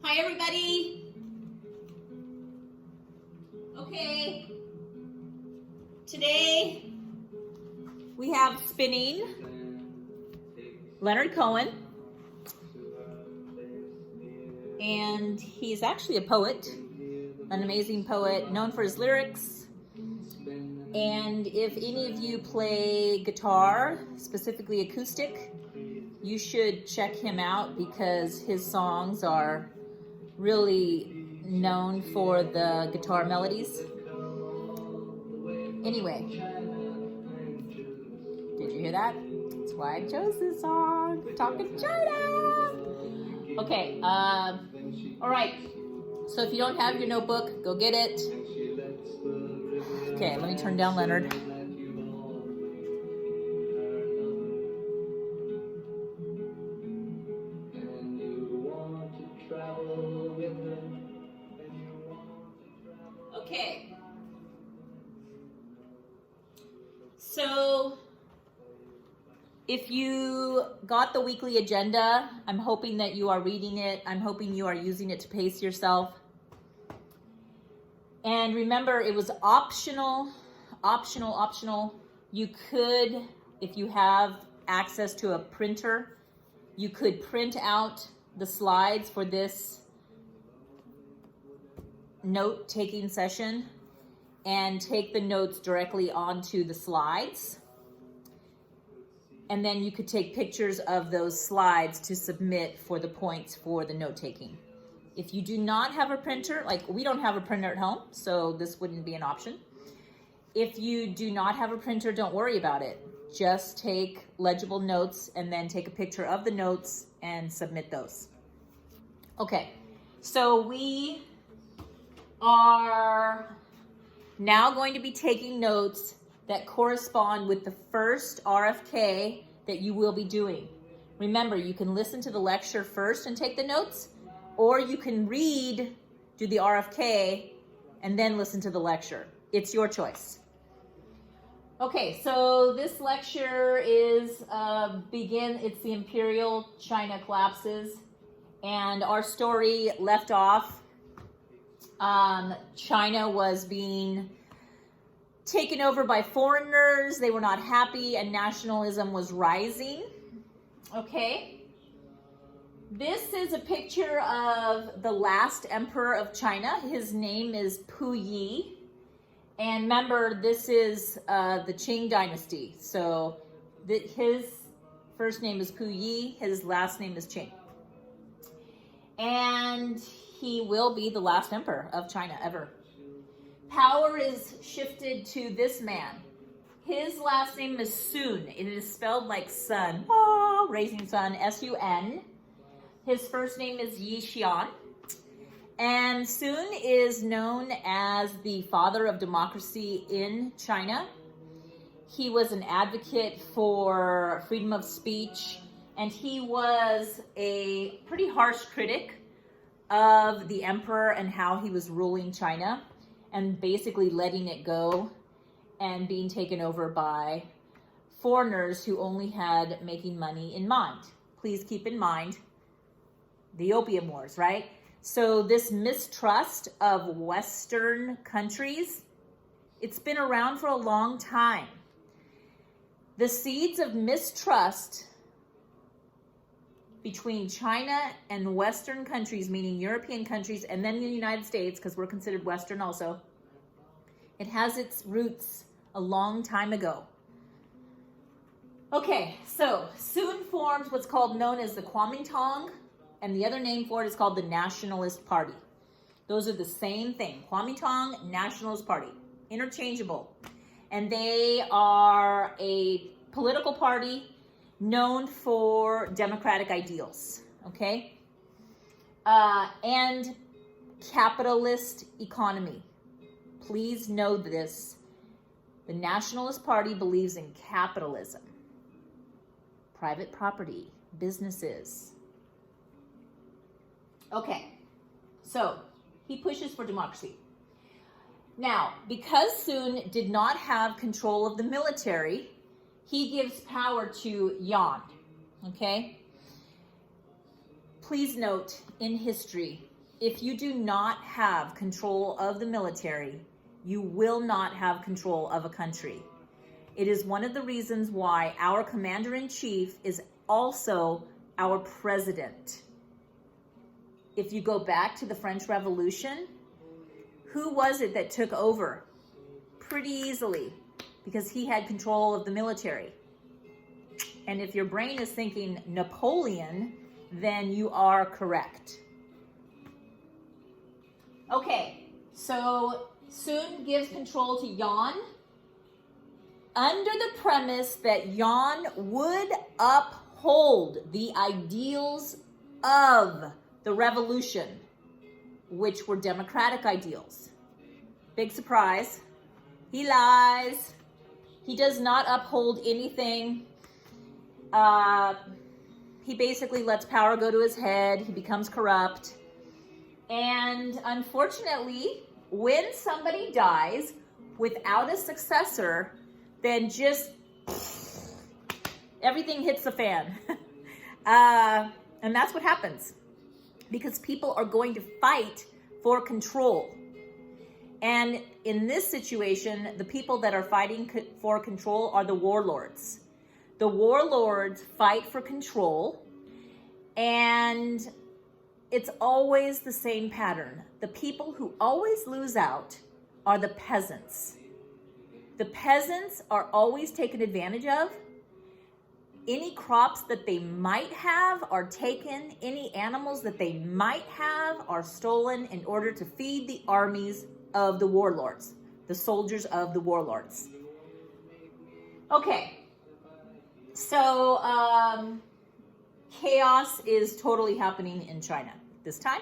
Hi, everybody. Okay. Today we have spinning Leonard Cohen. And he's actually a poet, an amazing poet, known for his lyrics. And if any of you play guitar, specifically acoustic, you should check him out because his songs are really known for the guitar melodies. Anyway, did you hear that? That's why I chose this song. Talking China. Okay, all right. So if you don't have your notebook, go get it. Okay, let me turn down Leonard. Okay. So if you got the weekly agenda, I'm hoping that you are reading it. I'm hoping you are using it to pace yourself. And remember, it was optional. You could, if you have access to a printer, you could print out the slides for this note-taking session and take the notes directly onto the slides. And then you could take pictures of those slides to submit for the points for the note-taking. If you do not have a printer, like we don't have a printer at home, so this wouldn't be an option. If you do not have a printer, don't worry about it. Just take legible notes and then take a picture of the notes and submit those. Okay, so we are now going to be taking notes that correspond with the first RFK that you will be doing. Remember, you can listen to the lecture first and take the notes, or you can do the RFK, and then listen to the lecture. It's your choice. Okay, so this lecture is it's the Imperial China collapses, and our story left off. China was being taken over by foreigners. They were not happy, and nationalism was rising. Okay. This is a picture of the last emperor of China. His name is Puyi. And remember, this is the Qing dynasty. So his first name is Puyi. His last name is Qing. And he will be the last emperor of China ever. Power is shifted to this man. His last name is Sun. It is spelled like sun. Oh, raising sun, S-U-N. His first name is Yi Xian. And Sun is known as the father of democracy in China. He was an advocate for freedom of speech, and he was a pretty harsh critic of the emperor and how he was ruling China and basically letting it go and being taken over by foreigners who only had making money in mind. Please keep in mind the Opium Wars, right? So this mistrust of Western countries, it's been around for a long time. The seeds of mistrust between China and Western countries, meaning European countries, and then the United States, because we're considered Western also, it has its roots a long time ago. Okay, so Sun formed what's known as the Kuomintang, and the other name for it is called the Nationalist Party. Those are the same thing. Kuomintang, Nationalist Party. Interchangeable. And they are a political party known for democratic ideals, okay? And capitalist economy. Please know this. The Nationalist Party believes in capitalism, private property, businesses. Okay, so he pushes for democracy. Now, because Sun did not have control of the military, he gives power to Yan, okay? Please note, in history, if you do not have control of the military, you will not have control of a country. It is one of the reasons why our commander-in-chief is also our president. If you go back to the French Revolution, who was it that took over? Pretty easily, because he had control of the military. And if your brain is thinking Napoleon, then you are correct. Okay, so Sun gives control to Yan under the premise that Yan would uphold the ideals of the revolution, which were democratic ideals. Big surprise. He lies. He does not uphold anything. He basically lets power go to his head. He becomes corrupt. And unfortunately, when somebody dies without a successor, then just everything hits the fan. And that's what happens. Because people are going to fight for control. And in this situation, the people that are fighting for control are the warlords. The warlords fight for control, and it's always the same pattern. The people who always lose out are the peasants. The peasants are always taken advantage of. Any crops that they might have are taken. Any animals that they might have are stolen in order to feed the armies of the warlords, the soldiers of the warlords. Okay, so chaos is totally happening in China this time.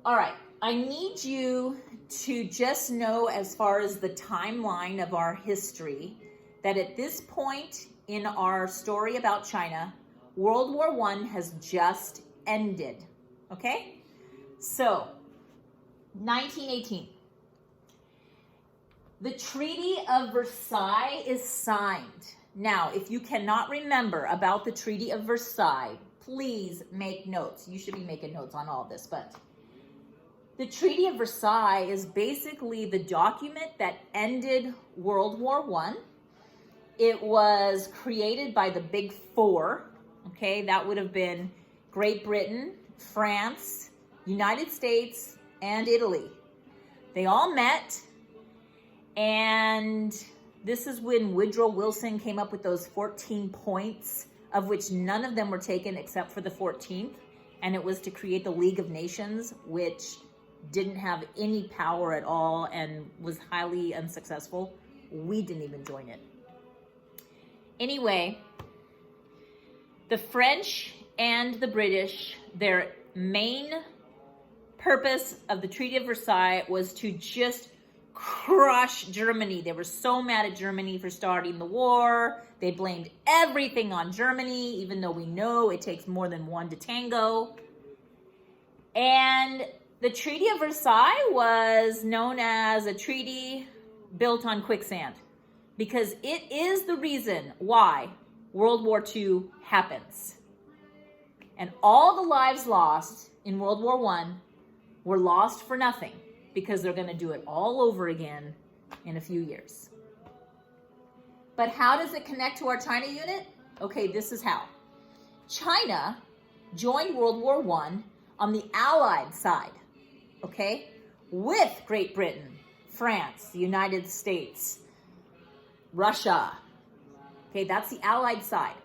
All right, I need you to just know, as far as the timeline of our history, that at this point in our story about China, World War I has just ended, okay? So, 1918. The Treaty of Versailles is signed. Now, if you cannot remember about the Treaty of Versailles, please make notes. You should be making notes on all of this, but the Treaty of Versailles is basically the document that ended World War I. It was created by the Big Four, okay? That would have been Great Britain, France, United States, and Italy. They all met, and this is when Woodrow Wilson came up with those 14 points, of which none of them were taken except for the 14th, and it was to create the League of Nations, which didn't have any power at all and was highly unsuccessful. We didn't even join it. Anyway, the French and the British, their main purpose of the Treaty of Versailles was to just crush Germany. They were so mad at Germany for starting the war. They blamed everything on Germany, even though we know it takes more than one to tango. And the Treaty of Versailles was known as a treaty built on quicksand, because it is the reason why World War II happens. And all the lives lost in World War I were lost for nothing, because they're going to do it all over again in a few years. But how does it connect to our China unit? Okay, this is how. China joined World War I on the Allied side, okay, with Great Britain, France, the United States, Russia. Okay, that's the Allied side.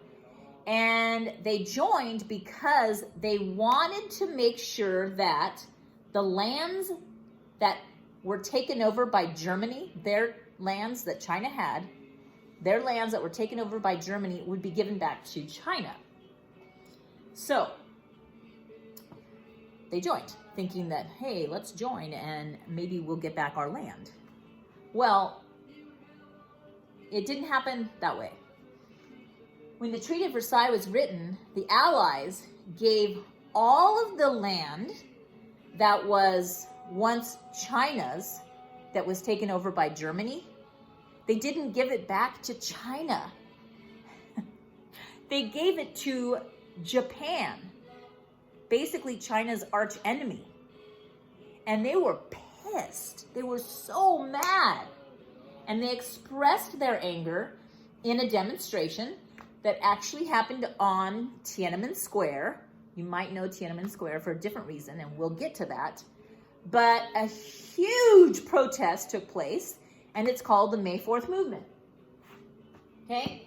And they joined because they wanted to make sure that the lands that were taken over by Germany, their lands that China had, their lands that were taken over by Germany would be given back to China. So they joined, thinking that, hey, let's join and maybe we'll get back our land. Well, it didn't happen that way. When the Treaty of Versailles was written, the Allies gave all of the land that was once China's, that was taken over by Germany. They didn't give it back to China. They gave it to Japan, basically China's arch enemy. And they were pissed. They were so mad. And they expressed their anger in a demonstration that actually happened on Tiananmen Square. You might know Tiananmen Square for a different reason, and we'll get to that. But a huge protest took place, and it's called the May 4th movement. Okay?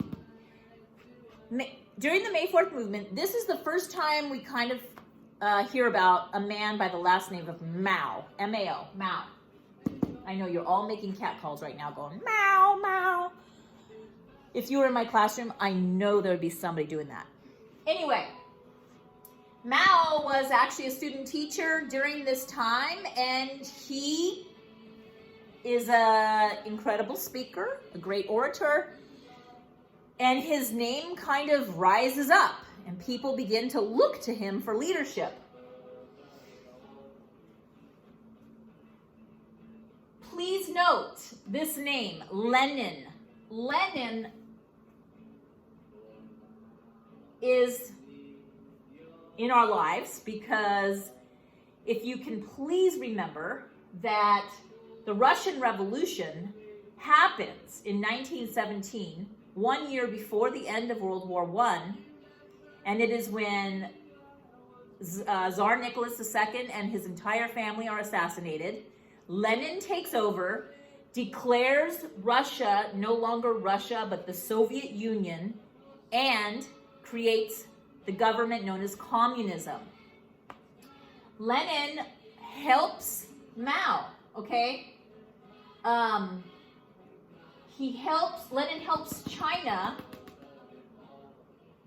During the May 4th movement, this is the first time we kind of hear about a man by the last name of Mao, M-A-O, Mao. I know you're all making cat calls right now going, Mao, Mao. If you were in my classroom, I know there would be somebody doing that. Anyway, Mao was actually a student teacher during this time, and he is an incredible speaker, a great orator, and his name kind of rises up, and people begin to look to him for leadership. Please note this name, Lenin. Lenin is in our lives because if you can please remember that the Russian Revolution happens in 1917, 1 year before the end of World War I, and it is when Tsar Nicholas II and his entire family are assassinated. Lenin takes over, declares Russia no longer Russia, but the Soviet Union, and creates the government known as communism. Lenin helps Mao, okay? Lenin helps China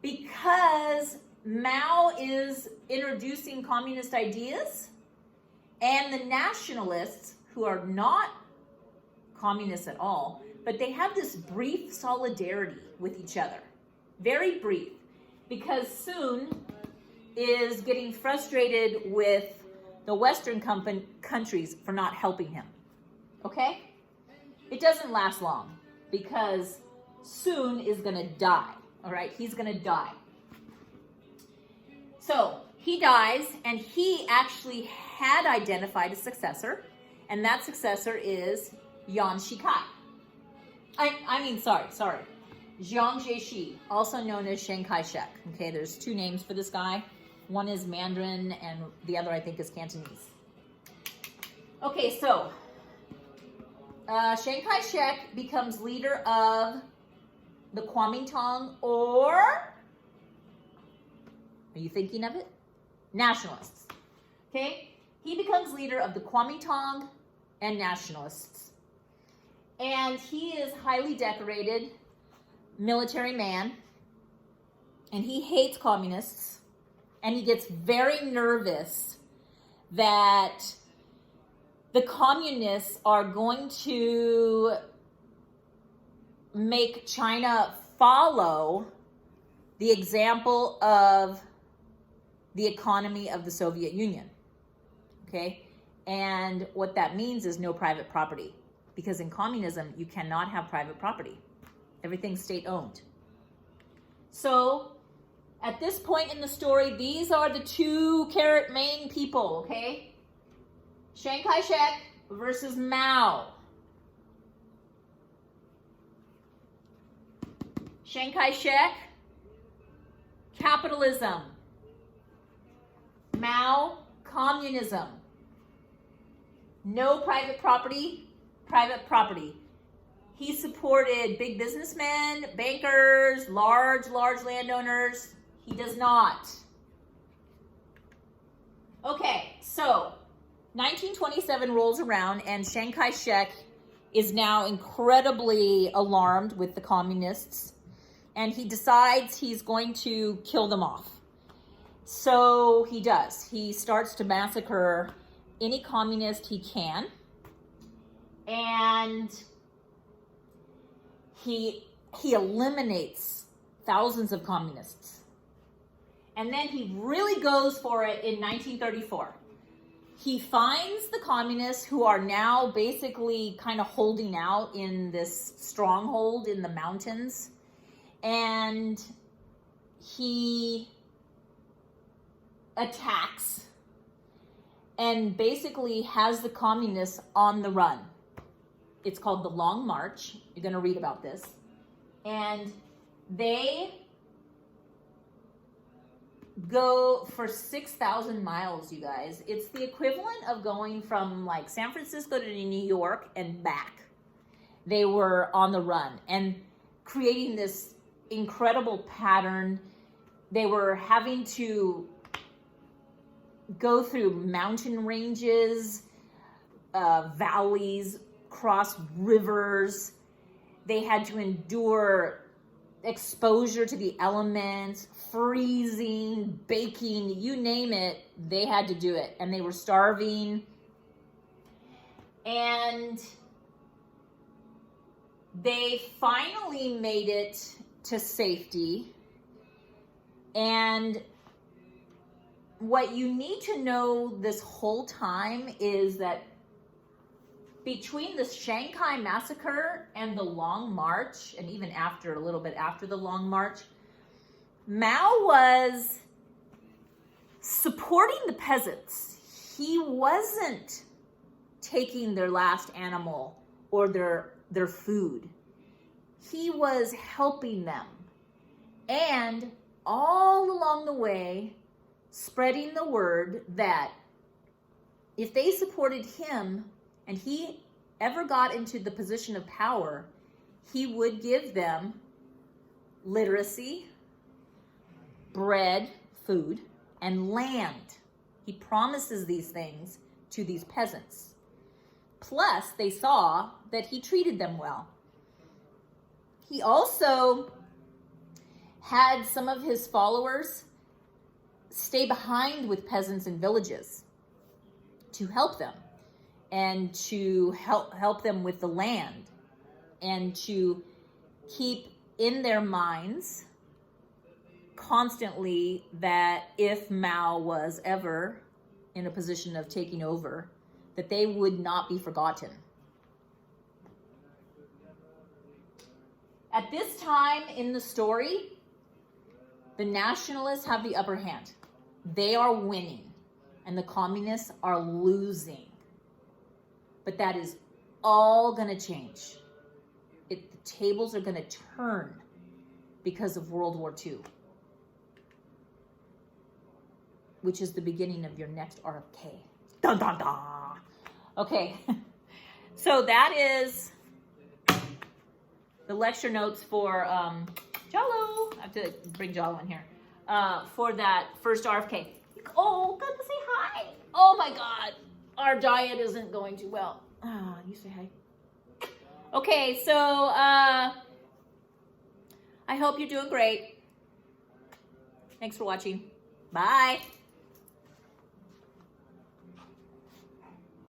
because Mao is introducing communist ideas, and the nationalists, who are not communists at all, but they have this brief solidarity with each other. Very brief. Because Sun is getting frustrated with the Western countries for not helping him. Okay? It doesn't last long because Sun is going to die. All right? He's going to die. So he dies, and he actually had identified a successor, and that successor is Yuan Shikai. Sorry. Jiang Jieshi, also known as Chiang Kai-shek. Okay, there's two names for this guy. One is Mandarin, and the other, I think, is Cantonese. Okay, so Chiang Kai-shek becomes leader of the Kuomintang, or are you thinking of it? Nationalists. Okay, he becomes leader of the Kuomintang and nationalists, and he is highly decorated military man, and he hates communists, and he gets very nervous that the communists are going to make China follow the example of the economy of the Soviet Union. Okay? And what that means is no private property, because in communism you cannot have private property. Everything's state-owned. So, at this point in the story, these are the two main people, okay? Chiang Kai-shek versus Mao. Chiang Kai-shek, capitalism. Mao, communism. No private property, private property. He supported big businessmen, bankers, large landowners. He does not. Okay, so 1927 rolls around, and Chiang Kai-shek is now incredibly alarmed with the communists, and he decides he's going to kill them off. So he does. He starts to massacre any communist he can, and he eliminates thousands of communists. And then he really goes for it in 1934. He finds the communists who are now basically kind of holding out in this stronghold in the mountains. And he attacks and basically has the communists on the run. It's called the Long March. You're going to read about this. And they go for 6,000 miles, you guys. It's the equivalent of going from like San Francisco to New York and back. They were on the run and creating this incredible pattern. They were having to go through mountain ranges, valleys, cross rivers. They had to endure exposure to the elements, freezing, baking, you name it, they had to do it. And they were starving. And they finally made it to safety. And what you need to know this whole time is that between the Shanghai Massacre and the Long March, and even after, a little bit after the Long March, Mao was supporting the peasants. He wasn't taking their last animal or their food. He was helping them. And all along the way, spreading the word that if they supported him and he ever got into the position of power, he would give them literacy, bread, food, and land. He promises these things to these peasants. Plus, they saw that he treated them well. He also had some of his followers stay behind with peasants in villages to help them and to help them with the land and to keep in their minds constantly that if Mao was ever in a position of taking over, that they would not be forgotten. At this time in the story, the nationalists have the upper hand. They are winning, and the communists are losing. But that is all going to change. The tables are going to turn because of World War II, which is the beginning of your next RFK. Dun, dun, dun. Okay, so that is the lecture notes for Jalo. I have to bring Jalo in here. For that first RFK. Oh, come to say hi. Oh my God, our diet isn't going too well. You say hi. Okay, so I hope you're doing great. Thanks for watching. Bye.